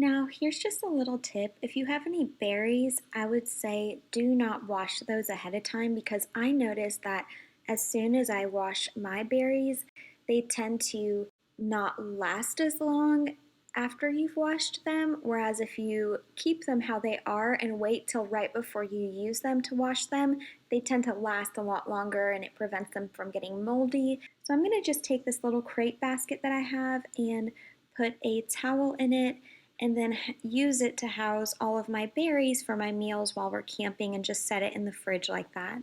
Now, here's just a little tip. If you have any berries, I would say do not wash those ahead of time because I noticed that as soon as I wash my berries, they tend to not last as long after you've washed them. Whereas if you keep them how they are and wait till right before you use them to wash them, they tend to last a lot longer and it prevents them from getting moldy. So I'm going to just take this little crate basket that I have and put a towel in it and then use it to house all of my berries for my meals while we're camping and just set it in the fridge like that.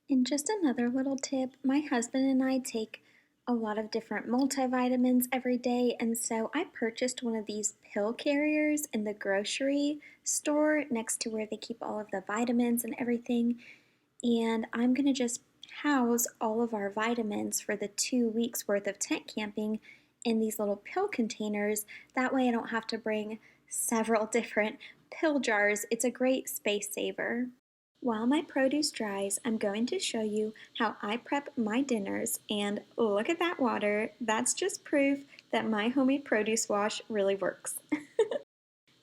And just another little tip, my husband and I take a lot of different multivitamins every day, and so I purchased one of these pill carriers in the grocery store next to where they keep all of the vitamins and everything. And I'm going to just house all of our vitamins for the 2 weeks worth of tent camping in these little pill containers. That way I don't have to bring several different pill jars. It's a great space saver. While my produce dries, I'm going to show you how I prep my dinners, and look at that water. That's just proof that my homemade produce wash really works.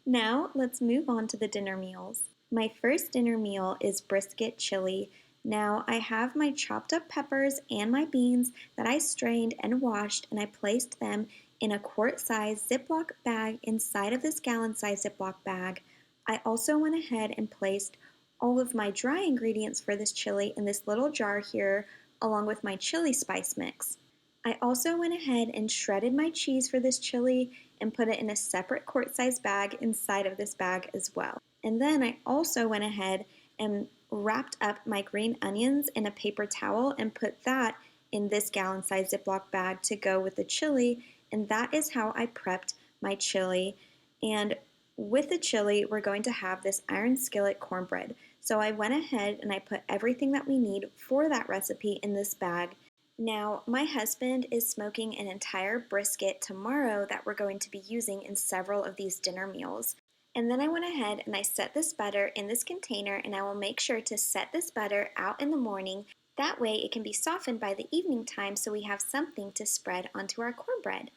Now let's move on to the dinner meals. My first dinner meal is brisket chili. Now I have my chopped up peppers and my beans that I strained and washed, and I placed them in a quart-size Ziploc bag inside of this gallon-size Ziploc bag. I also went ahead and placed all of my dry ingredients for this chili in this little jar here, along with my chili spice mix. I also went ahead and shredded my cheese for this chili and put it in a separate quart-sized bag inside of this bag as well. And then I also went ahead and wrapped up my green onions in a paper towel and put that in this gallon-sized Ziploc bag to go with the chili, and that is how I prepped my chili. And with the chili, we're going to have this iron skillet cornbread. So I went ahead and I put everything that we need for that recipe in this bag. Now, my husband is smoking an entire brisket tomorrow that we're going to be using in several of these dinner meals. And then I went ahead and I set this butter in this container, and I will make sure to set this butter out in the morning. That way it can be softened by the evening time so we have something to spread onto our cornbread.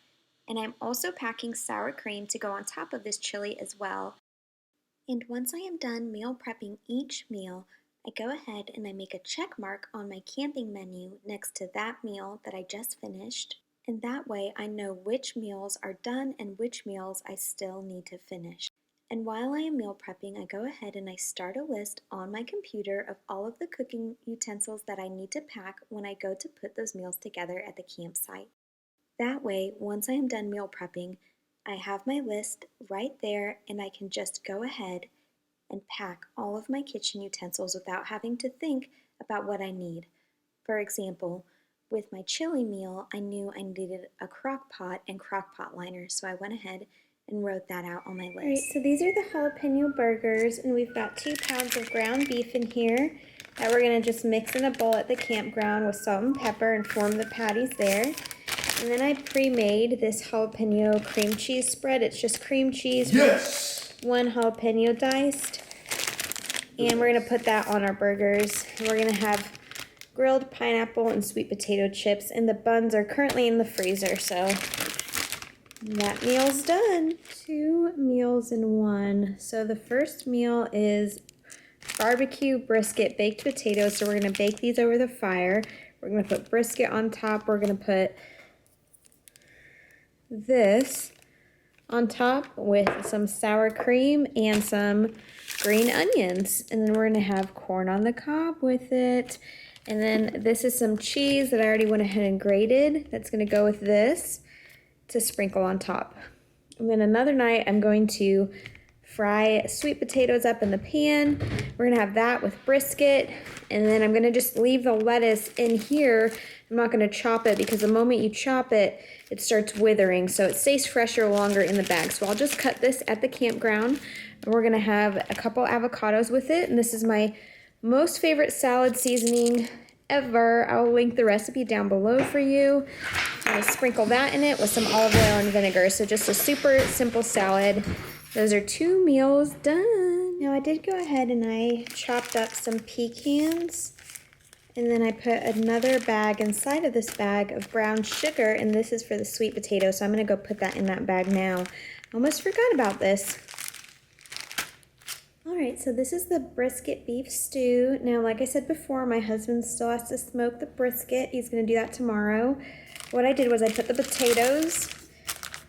And I'm also packing sour cream to go on top of this chili as well. And once I am done meal prepping each meal, I go ahead and I make a check mark on my camping menu next to that meal that I just finished. And that way I know which meals are done and which meals I still need to finish. And while I am meal prepping, I go ahead and I start a list on my computer of all of the cooking utensils that I need to pack when I go to put those meals together at the campsite. That way, once I am done meal prepping, I have my list right there and I can just go ahead and pack all of my kitchen utensils without having to think about what I need. For example, with my chili meal, I knew I needed a crock pot and crock pot liner, so I went ahead and wrote that out on my list. Alright, so these are the jalapeno burgers, and we've got 2 pounds of ground beef in here that we're going to just mix in a bowl at the campground with salt and pepper and form the patties there. And then I pre-made this jalapeno cream cheese spread. It's just cream cheese with 1 jalapeno diced. And we're going to put that on our burgers. And we're going to have grilled pineapple and sweet potato chips. And the buns are currently in the freezer, so that meal's done. 2 meals in 1. So the first meal is barbecue brisket baked potatoes. So we're going to bake these over the fire. We're going to put brisket on top. We're going to put this on top with some sour cream and some green onions. And then we're going to have corn on the cob with it. And then this is some cheese that I already went ahead and grated. That's going to go with this to sprinkle on top. And then another night I'm going to fry sweet potatoes up in the pan. We're going to have that with brisket. And then I'm going to just leave the lettuce in here. I'm not going to chop it because the moment you chop it, it starts withering. So it stays fresher longer in the bag. So I'll just cut this at the campground. And we're going to have a couple avocados with it. And this is my most favorite salad seasoning ever. I'll link the recipe down below for you. I'll sprinkle that in it with some olive oil and vinegar. So just a super simple salad. Those are 2 meals done. Now I did go ahead and I chopped up some pecans And then I put another bag inside of this bag of brown sugar, and this is for the sweet potato, so I'm gonna go put that in that bag now. I almost forgot about this. All right, so this is the brisket beef stew. Now, like I said before, my husband still has to smoke the brisket. He's gonna do that tomorrow. What I did was I put the potatoes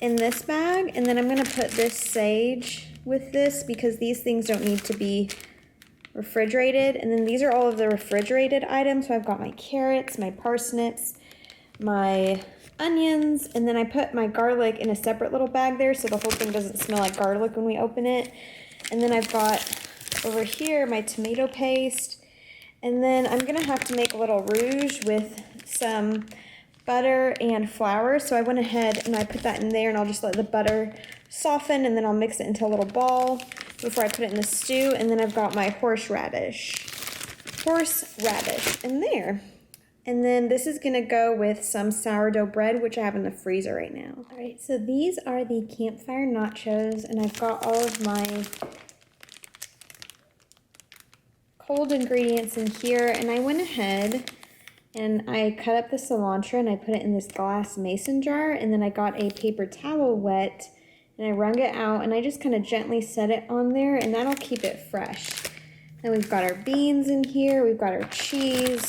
in this bag, and then I'm gonna put this sage with this because these things don't need to be refrigerated. And then these are all of the refrigerated items. So I've got my carrots, my parsnips, my onions, and then I put my garlic in a separate little bag there so the whole thing doesn't smell like garlic when we open it. And then I've got over here my tomato paste, and then I'm gonna have to make a little rouge with some butter and flour. So I went ahead and I put that in there, and I'll just let the butter soften, and then I'll mix it into a little ball before I put it in the stew. And then I've got my horseradish in there. And then this is gonna go with some sourdough bread, which I have in the freezer right now. All right, so these are the campfire nachos, and I've got all of my cold ingredients in here. And I went ahead and I cut up the cilantro and I put it in this glass mason jar, and then I got a paper towel wet and I wrung it out, and I just kind of gently set it on there, and that'll keep it fresh. Then we've got our beans in here, we've got our cheese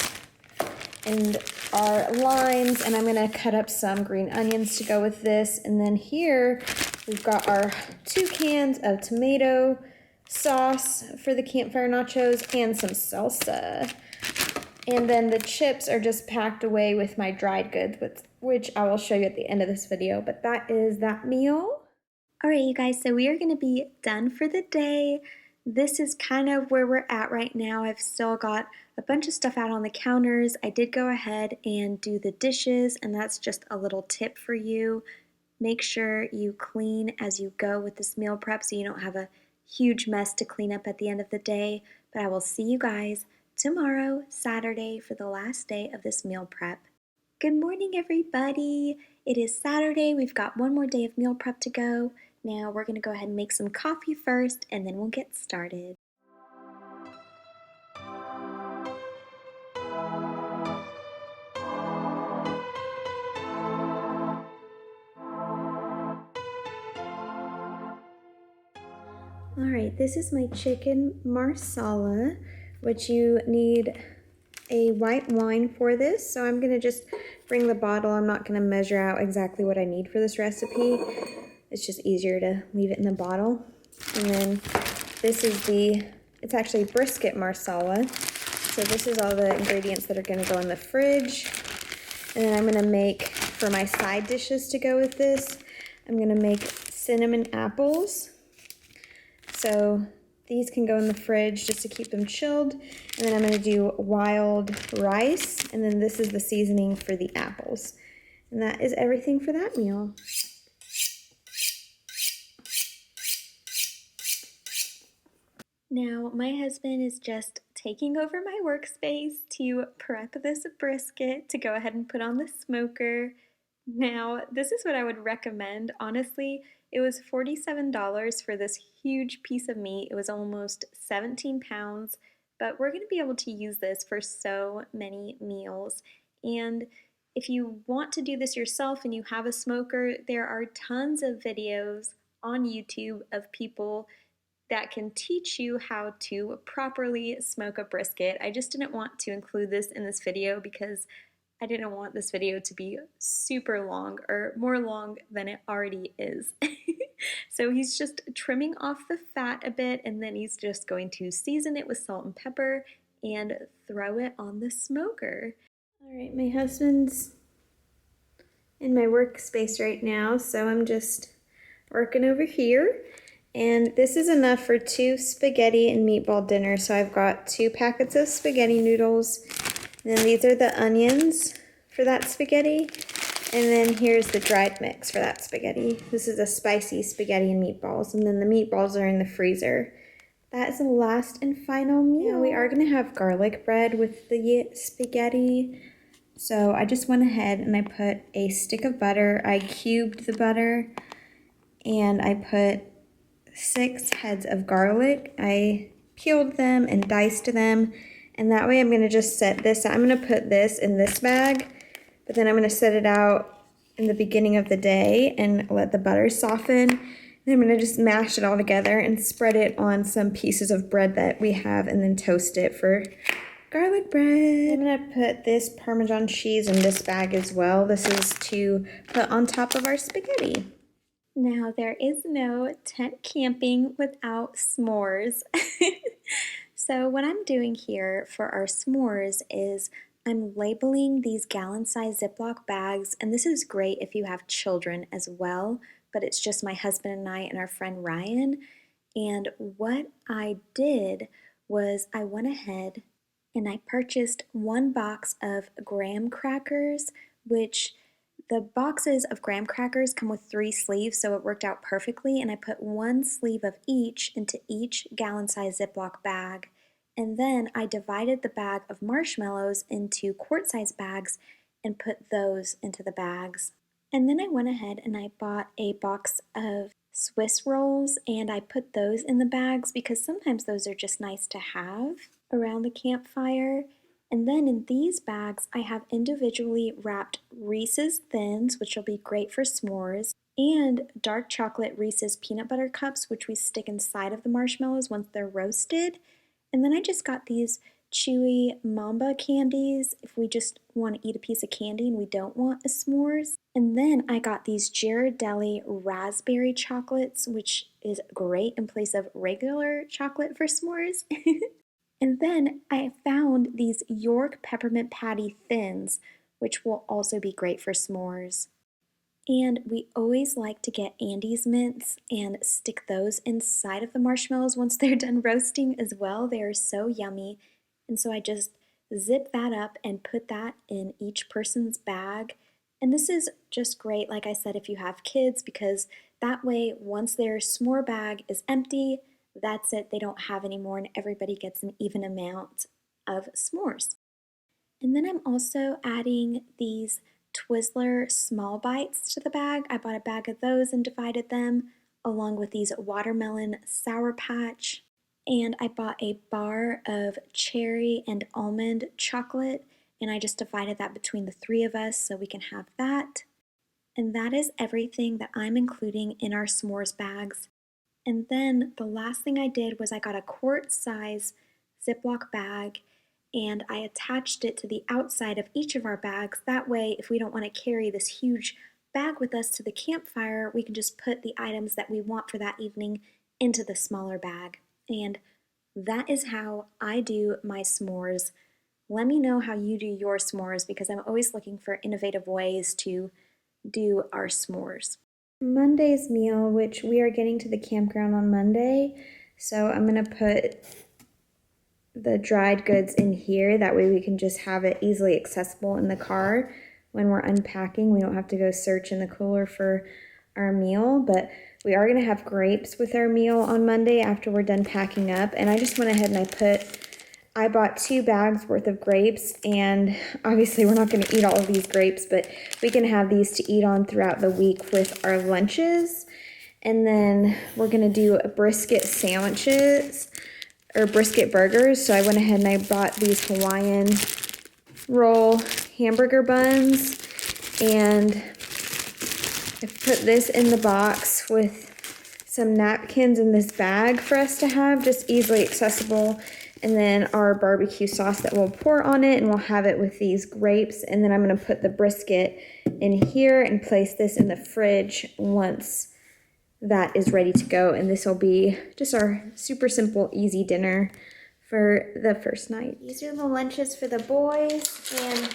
and our limes, and I'm gonna cut up some green onions to go with this. And then here we've got our 2 cans of tomato sauce for the campfire nachos and some salsa. And then the chips are just packed away with my dried goods, which I will show you at the end of this video. But that is that meal. All right, you guys, so we are going to be done for the day. This is kind of where we're at right now. I've still got a bunch of stuff out on the counters. I did go ahead and do the dishes, and that's just a little tip for you. Make sure you clean as you go with this meal prep so you don't have a huge mess to clean up at the end of the day. But I will see you guys tomorrow, Saturday, for the last day of this meal prep. Good morning, everybody. It is Saturday. We've got one more day of meal prep to go. Now we're going to go ahead and make some coffee first, and then we'll get started. All right, this is my chicken marsala, which you need a white wine for this. So I'm gonna just bring the bottle. I'm not gonna measure out exactly what I need for this recipe. It's just easier to leave it in the bottle. And then this is it's actually brisket marsala. So this is all the ingredients that are gonna go in the fridge. And then I'm gonna make, for my side dishes to go with this, I'm gonna make cinnamon apples. So these can go in the fridge just to keep them chilled. And then I'm gonna do wild rice. And then this is the seasoning for the apples. And that is everything for that meal. Now, my husband is just taking over my workspace to prep this brisket to go ahead and put on the smoker. Now, this is what I would recommend. Honestly, it was $47 for this huge piece of meat. It was almost 17 pounds, but we're going to be able to use this for so many meals. And if you want to do this yourself and you have a smoker, there are tons of videos on YouTube of people that can teach you how to properly smoke a brisket. I just didn't want to include this in this video because I didn't want this video to be super long or more long than it already is. So he's just trimming off the fat a bit, and then he's just going to season it with salt and pepper and throw it on the smoker. All right, my husband's in my workspace right now, so I'm just working over here. And this is enough for 2 spaghetti and meatball dinners. So I've got 2 packets of spaghetti noodles. And then these are the onions for that spaghetti. And then here's the dried mix for that spaghetti. This is a spicy spaghetti and meatballs. And then the meatballs are in the freezer. That is the last and final meal. Now we are going to have garlic bread with the spaghetti. So I just went ahead and I put a stick of butter. I cubed the butter. And I put 6 heads of garlic. I peeled them and diced them, And that way I'm going to just set this, I'm going to put this in this bag, but then I'm going to set it out in the beginning of the day and let the butter soften. And I'm going to just mash it all together and spread it on some pieces of bread that we have and then toast it for garlic bread. I'm going to put this Parmesan cheese in this bag as well. This is to put on top of our spaghetti. Now, there is no tent camping without s'mores. So what I'm doing here for our s'mores is I'm labeling these gallon-sized Ziploc bags, and this is great if you have children as well, but it's just my husband and I and our friend Ryan. And what I did was I went ahead and I purchased 1 box of graham crackers, which the boxes of graham crackers come with 3 sleeves, so it worked out perfectly, and I put 1 sleeve of each into each gallon-sized Ziploc bag. And then I divided the bag of marshmallows into quart-sized bags and put those into the bags. And then I went ahead and I bought a box of Swiss rolls and I put those in the bags because sometimes those are just nice to have around the campfire. And then in these bags, I have individually wrapped Reese's Thins, which will be great for s'mores, and dark chocolate Reese's peanut butter cups, which we stick inside of the marshmallows once they're roasted. And then I just got these chewy Mamba candies if we just want to eat a piece of candy and we don't want a s'mores. And then I got these Ghirardelli raspberry chocolates, which is great in place of regular chocolate for s'mores. And then I found these York peppermint patty thins, which will also be great for s'mores. And we always like to get Andes mints and stick those inside of the marshmallows once they're done roasting as well. They are so yummy. And so I just zip that up and put that in each person's bag. And this is just great, like I said, if you have kids, because that way once their s'more bag is empty, that's it, they don't have any more and everybody gets an even amount of s'mores. And then I'm also adding these Twizzler small bites to the bag. I bought a bag of those and divided them, along with these watermelon Sour Patch. And I bought a bar of cherry and almond chocolate, and I just divided that between the 3 of us so we can have that. And that is everything that I'm including in our s'mores bags. And then the last thing I did was I got a quart-size Ziploc bag and I attached it to the outside of each of our bags. That way, if we don't want to carry this huge bag with us to the campfire, we can just put the items that we want for that evening into the smaller bag. And that is how I do my s'mores. Let me know how you do your s'mores because I'm always looking for innovative ways to do our s'mores. Monday's meal, which we are getting to the campground on Monday, so I'm going to put the dried goods in here. That way we can just have it easily accessible in the car when we're unpacking. We don't have to go search in the cooler for our meal, but we are going to have grapes with our meal on Monday after we're done packing up. And I just went ahead and I bought 2 bags worth of grapes, and obviously we're not going to eat all of these grapes, but we can have these to eat on throughout the week with our lunches. And then we're going to do brisket sandwiches or brisket burgers. So I went ahead and I bought these Hawaiian roll hamburger buns, and I put this in the box with some napkins in this bag for us to have, just easily accessible. And then our barbecue sauce that we'll pour on it, and we'll have it with these grapes. And then I'm going to put the brisket in here and place this in the fridge once that is ready to go. And this will be just our super simple, easy dinner for the first night. These are the lunches for the boys, and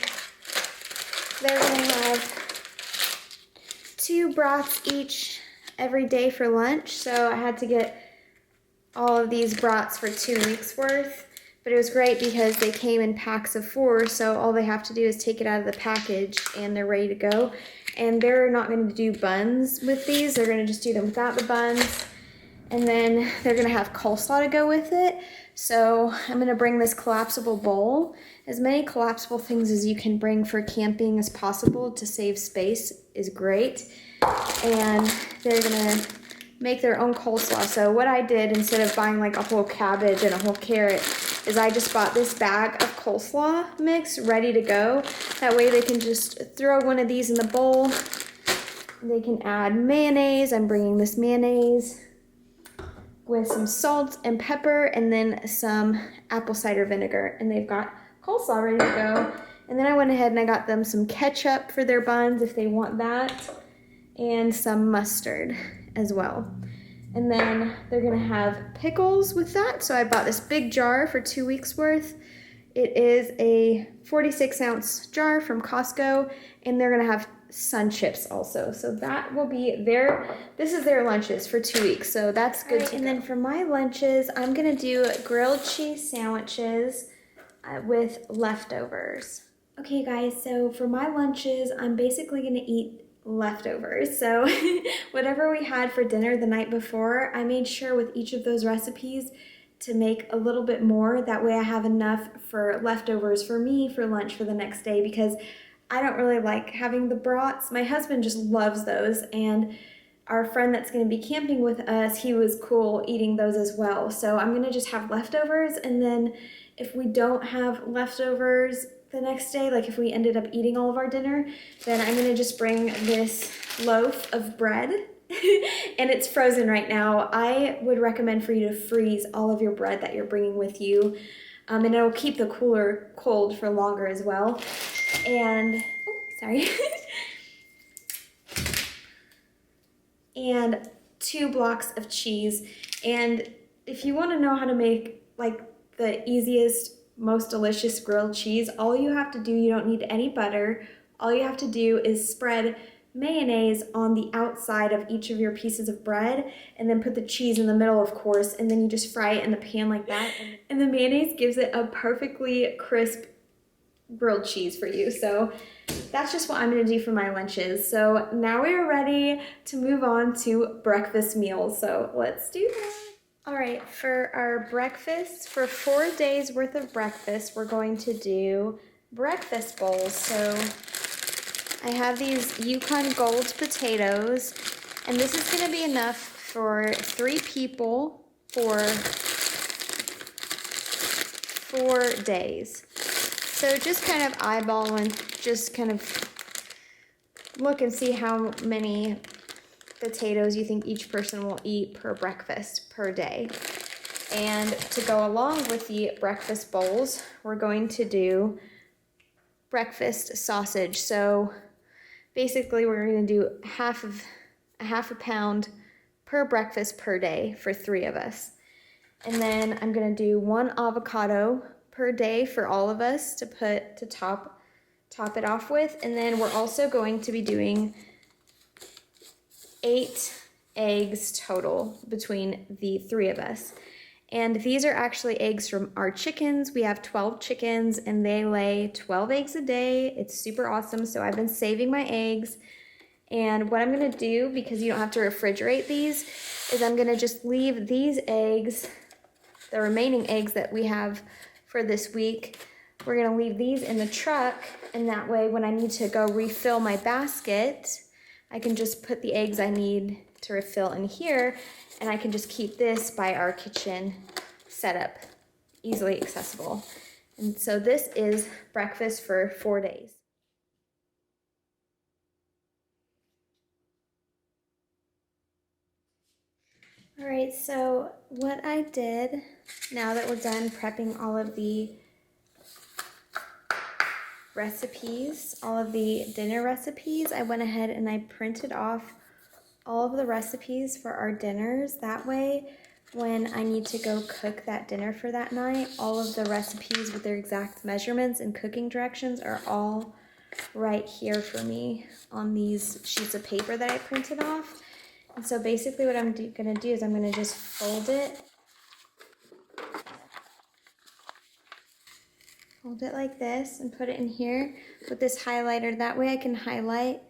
they're going to have 2 brats each every day for lunch. So I had to get all of these brats for 2 weeks worth, but it was great because they came in packs of 4, so all they have to do is take it out of the package and they're ready to go. And they're not going to do buns with these, they're going to just do them without the buns, and then they're going to have coleslaw to go with it. So I'm going to bring this collapsible bowl. As many collapsible things as you can bring for camping as possible to save space is great. And they're going to make their own coleslaw. So what I did, instead of buying like a whole cabbage and a whole carrot, is I just bought this bag of coleslaw mix ready to go. That way they can just throw one of these in the bowl. They can add mayonnaise. I'm bringing this mayonnaise with some salt and pepper and then some apple cider vinegar. And they've got coleslaw ready to go. And then I went ahead and I got them some ketchup for their buns if they want that, and some mustard as well. And then they're gonna have pickles with that. So I bought this big jar for 2 weeks worth. It is a 46-ounce jar from Costco, and they're gonna have sun chips also. So that will be this is their lunches for 2 weeks. So that's good. And then for my lunches, I'm gonna do grilled cheese sandwiches with leftovers. Okay guys, so for my lunches, I'm basically gonna eat leftovers. So whatever we had for dinner the night before, I made sure with each of those recipes to make a little bit more. That way I have enough for leftovers for me for lunch for the next day, because I don't really like having the brats. My husband just loves those, and our friend that's going to be camping with us, he was cool eating those as well. So I'm going to just have leftovers, and then if we don't have leftovers the next day, like if we ended up eating all of our dinner, then I'm going to just bring this loaf of bread and it's frozen right now. I would recommend for you to freeze all of your bread that you're bringing with you, and it'll keep the cooler cold for longer as well. And sorry. And 2 blocks of cheese. And if you want to know how to make like the easiest, most delicious grilled cheese, all you have to do, you don't need any butter. All you have to do is spread mayonnaise on the outside of each of your pieces of bread, and then put the cheese in the middle, of course, and then you just fry it in the pan like that. And the mayonnaise gives it a perfectly crisp grilled cheese for you. So that's just what I'm gonna do for my lunches. So now we are ready to move on to breakfast meals. So let's do that. All right, for our breakfast, for 4 days worth of breakfast, we're going to do breakfast bowls. So I have these Yukon Gold potatoes, and this is gonna be enough for 3 people for 4 days. So just kind of eyeball and just kind of look and see how many potatoes you think each person will eat per breakfast per day. And to go along with the breakfast bowls, we're going to do breakfast sausage. So basically we're going to do half a pound per breakfast per day for 3 of us. And then I'm going to do 1 avocado per day for all of us to top it off with. And then we're also going to be doing 8 eggs total between the 3 of us. And these are actually eggs from our chickens. We have 12 chickens and they lay 12 eggs a day. It's super awesome. So I've been saving my eggs. And what I'm gonna do, because you don't have to refrigerate these, is I'm gonna just leave these eggs, the remaining eggs that we have for this week, we're gonna leave these in the truck, and that way when I need to go refill my basket, I can just put the eggs I need to refill in here, and I can just keep this by our kitchen setup, easily accessible. And so this is breakfast for 4 days. All right, so what I did, now that we're done prepping all of the recipes, all of the dinner recipes, I went ahead and I printed off all of the recipes for our dinners. That way, when I need to go cook that dinner for that night, all of the recipes with their exact measurements and cooking directions are all right here for me on these sheets of paper that I printed off. And so basically what I'm gonna do is I'm gonna just fold it like this and put it in here with this highlighter. That way I can highlight,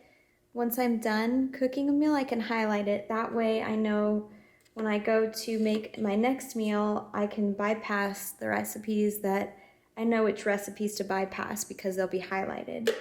once I'm done cooking a meal, I can highlight it. That way I know when I go to make my next meal, I can bypass the recipes that I know which recipes to bypass because they'll be highlighted.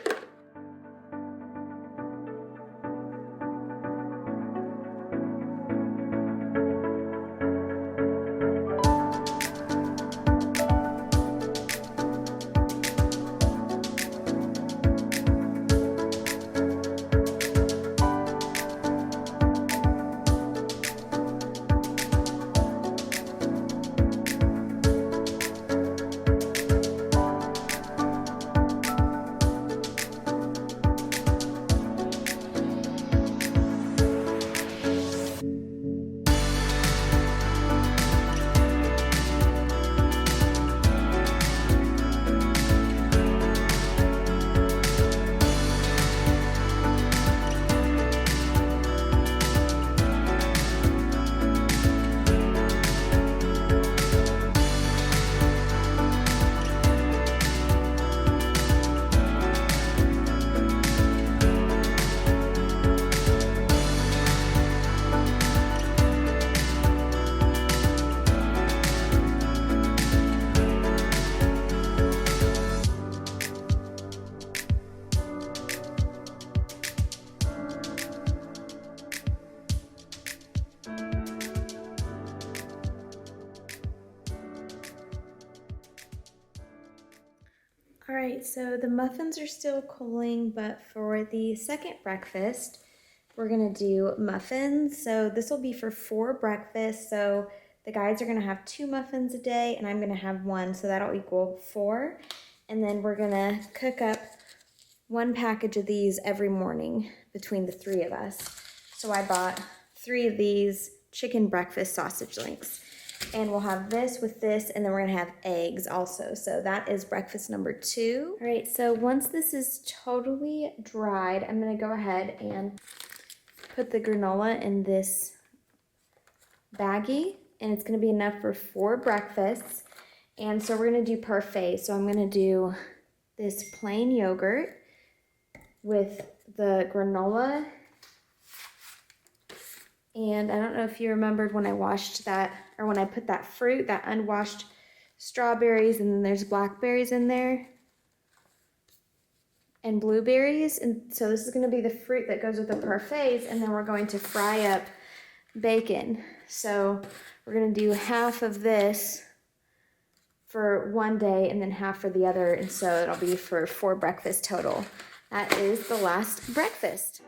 All right, so the muffins are still cooling, but for the second breakfast, we're gonna do muffins. So this will be for 4 breakfasts. So the guys are gonna have 2 muffins a day and I'm gonna have 1, so that'll equal 4. And then we're gonna cook up 1 package of these every morning between the 3 of us. So I bought 3 of these chicken breakfast sausage links. And we'll have this with this, and then we're gonna have eggs also. So that is breakfast number 2. All right, so once this is totally dried, I'm gonna go ahead and put the granola in this baggie, and it's gonna be enough for 4 breakfasts. And so we're gonna do parfaits. So I'm gonna do this plain yogurt with the granola. And I don't know if you remembered when I washed that, or when I put that fruit, that unwashed strawberries, and then there's blackberries in there, and blueberries. And so this is gonna be the fruit that goes with the parfaits, and then we're going to fry up bacon. So we're gonna do half of this for one day and then half for the other, and so it'll be for 4 breakfasts total. That is the last breakfast.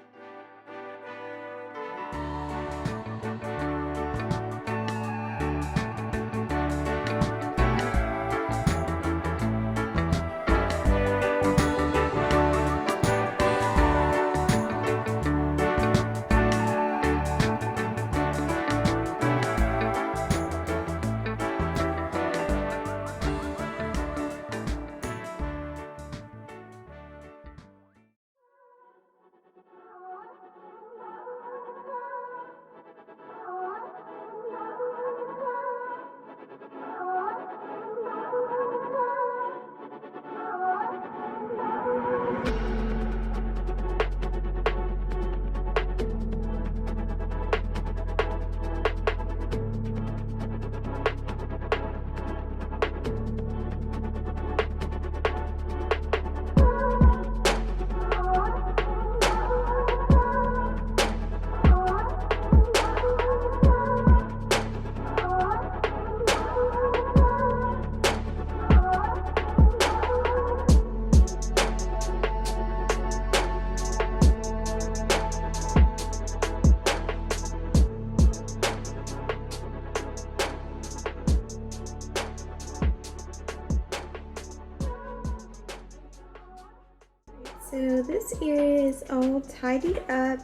So this area is all tidied up.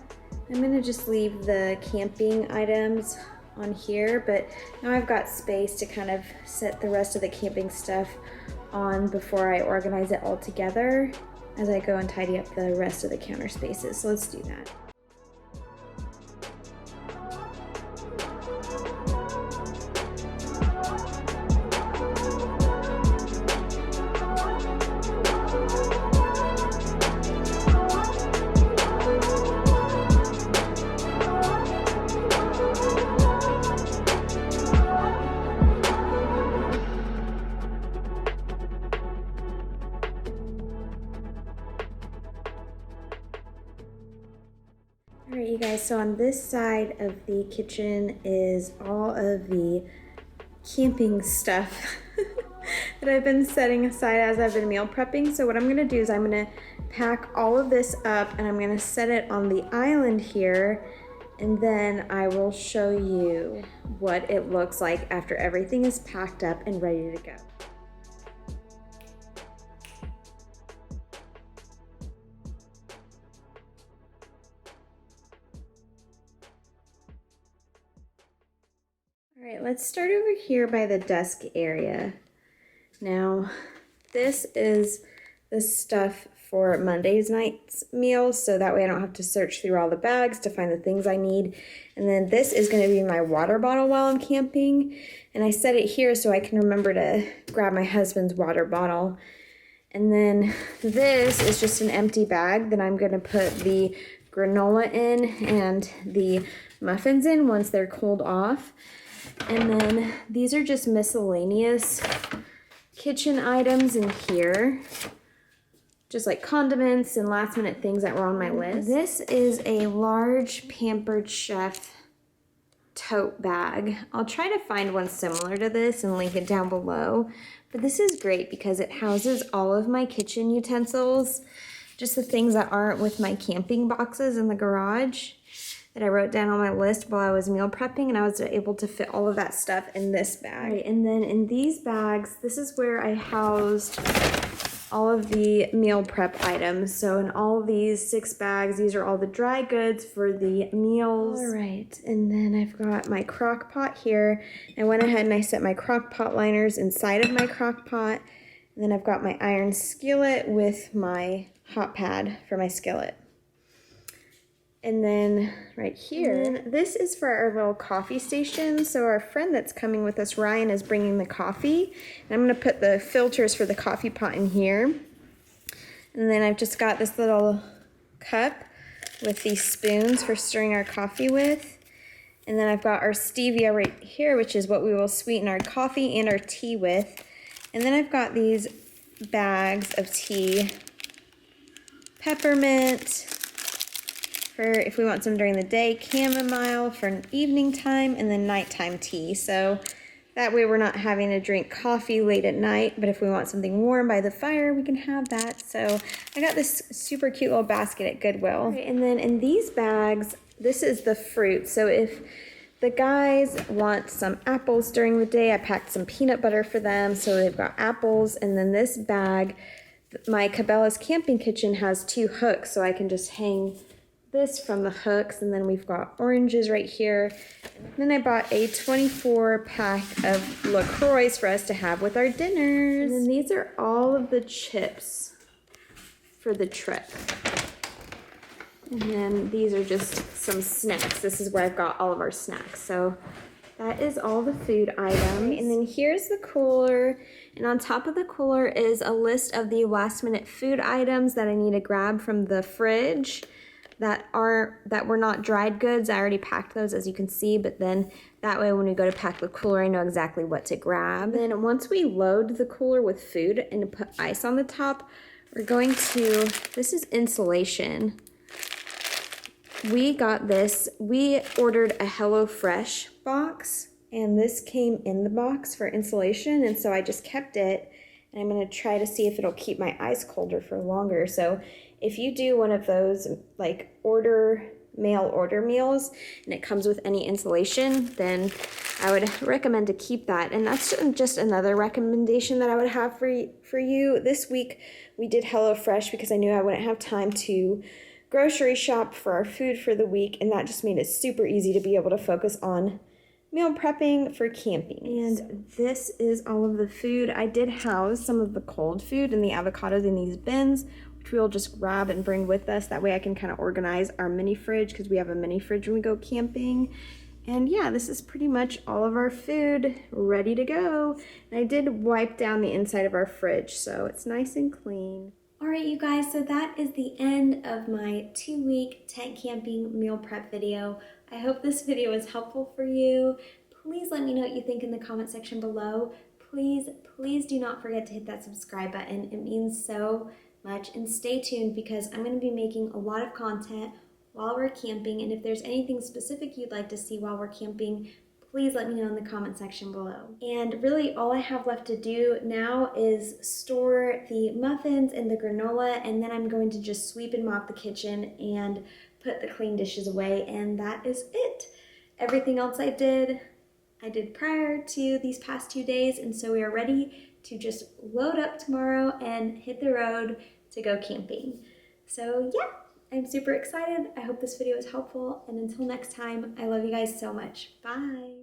I'm gonna just leave the camping items on here, but now I've got space to kind of set the rest of the camping stuff on before I organize it all together as I go and tidy up the rest of the counter spaces. So let's do that. All right, you guys, so on this side of the kitchen is all of the camping stuff that I've been setting aside as I've been meal prepping. So what I'm gonna do is I'm gonna pack all of this up and I'm gonna set it on the island here, and then I will show you what it looks like after everything is packed up and ready to go. All right, let's start over here by the desk area. Now, this is the stuff for Monday's night's meals, so that way I don't have to search through all the bags to find the things I need. And then this is gonna be my water bottle while I'm camping. And I set it here so I can remember to grab my husband's water bottle. And then this is just an empty bag that I'm gonna put the granola in and the muffins in once they're cooled off. And then these are just miscellaneous kitchen items in here, just like condiments and last minute things that were on my list. This is a large Pampered Chef tote bag. I'll try to find one similar to this and link it down below. But this is great because it houses all of my kitchen utensils, just the things that aren't with my camping boxes in the garage that I wrote down on my list while I was meal prepping, and I was able to fit all of that stuff in this bag. Right, and then in these bags, this is where I housed all of the meal prep items. So in all these 6 bags, these are all the dry goods for the meals. All right, and then I've got my crock pot here. I went ahead and I set my crock pot liners inside of my crock pot. And then I've got my iron skillet with my hot pad for my skillet. And then right here, this is for our little coffee station. So our friend that's coming with us, Ryan, is bringing the coffee. And I'm gonna put the filters for the coffee pot in here. And then I've just got this little cup with these spoons for stirring our coffee with. And then I've got our stevia right here, which is what we will sweeten our coffee and our tea with. And then I've got these bags of tea, peppermint, for if we want some during the day, chamomile for an evening time, and then nighttime tea. So that way we're not having to drink coffee late at night, but if we want something warm by the fire, we can have that. So I got this super cute little basket at Goodwill. Right, and then in these bags, this is the fruit. So if the guys want some apples during the day, I packed some peanut butter for them. So they've got apples, and then this bag, my Cabela's camping kitchen has 2 hooks, so I can just hang this from the hooks. And then we've got oranges right here. And then I bought a 24 pack of LaCroix for us to have with our dinners. And then these are all of the chips for the trip. And then these are just some snacks. This is where I've got all of our snacks. So that is all the food items. And then here's the cooler. And on top of the cooler is a list of the last minute food items that I need to grab from the fridge that were not dried goods. I already packed those, as you can see, but then that way when we go to pack the cooler, I know exactly what to grab. Then once we load the cooler with food and put ice on the top, we're going to, this is insulation. We got this, we ordered a HelloFresh box, and this came in the box for insulation, and so I just kept it, and I'm gonna try to see if it'll keep my ice colder for longer. So if you do one of those like mail order meals and it comes with any insulation, then I would recommend to keep that. And that's just another recommendation that I would have for you. This week we did HelloFresh because I knew I wouldn't have time to grocery shop for our food for the week, and that just made it super easy to be able to focus on meal prepping for camping. And this is all of the food. I did house some of the cold food and the avocados in these bins, which we'll just grab and bring with us. That way I can kind of organize our mini fridge, because we have a mini fridge when we go camping. And yeah, this is pretty much all of our food ready to go. And I did wipe down the inside of our fridge, so it's nice and clean. All right, you guys, so that is the end of my 2-week tent camping meal prep video. I hope this video was helpful for you. Please let me know what you think in the comment section below. Please do not forget to hit that subscribe button. It means so much. And stay tuned, because I'm going to be making a lot of content while we're camping. And if there's anything specific you'd like to see while we're camping, please let me know in the comment section below. And really all I have left to do now is store the muffins and the granola, and then I'm going to just sweep and mop the kitchen and put the clean dishes away, and that is it. Everything else I did prior to these past 2 days, and so we are ready to just load up tomorrow and hit the road to go camping. So yeah, I'm super excited. I hope this video was helpful, and until next time, I love you guys so much. Bye.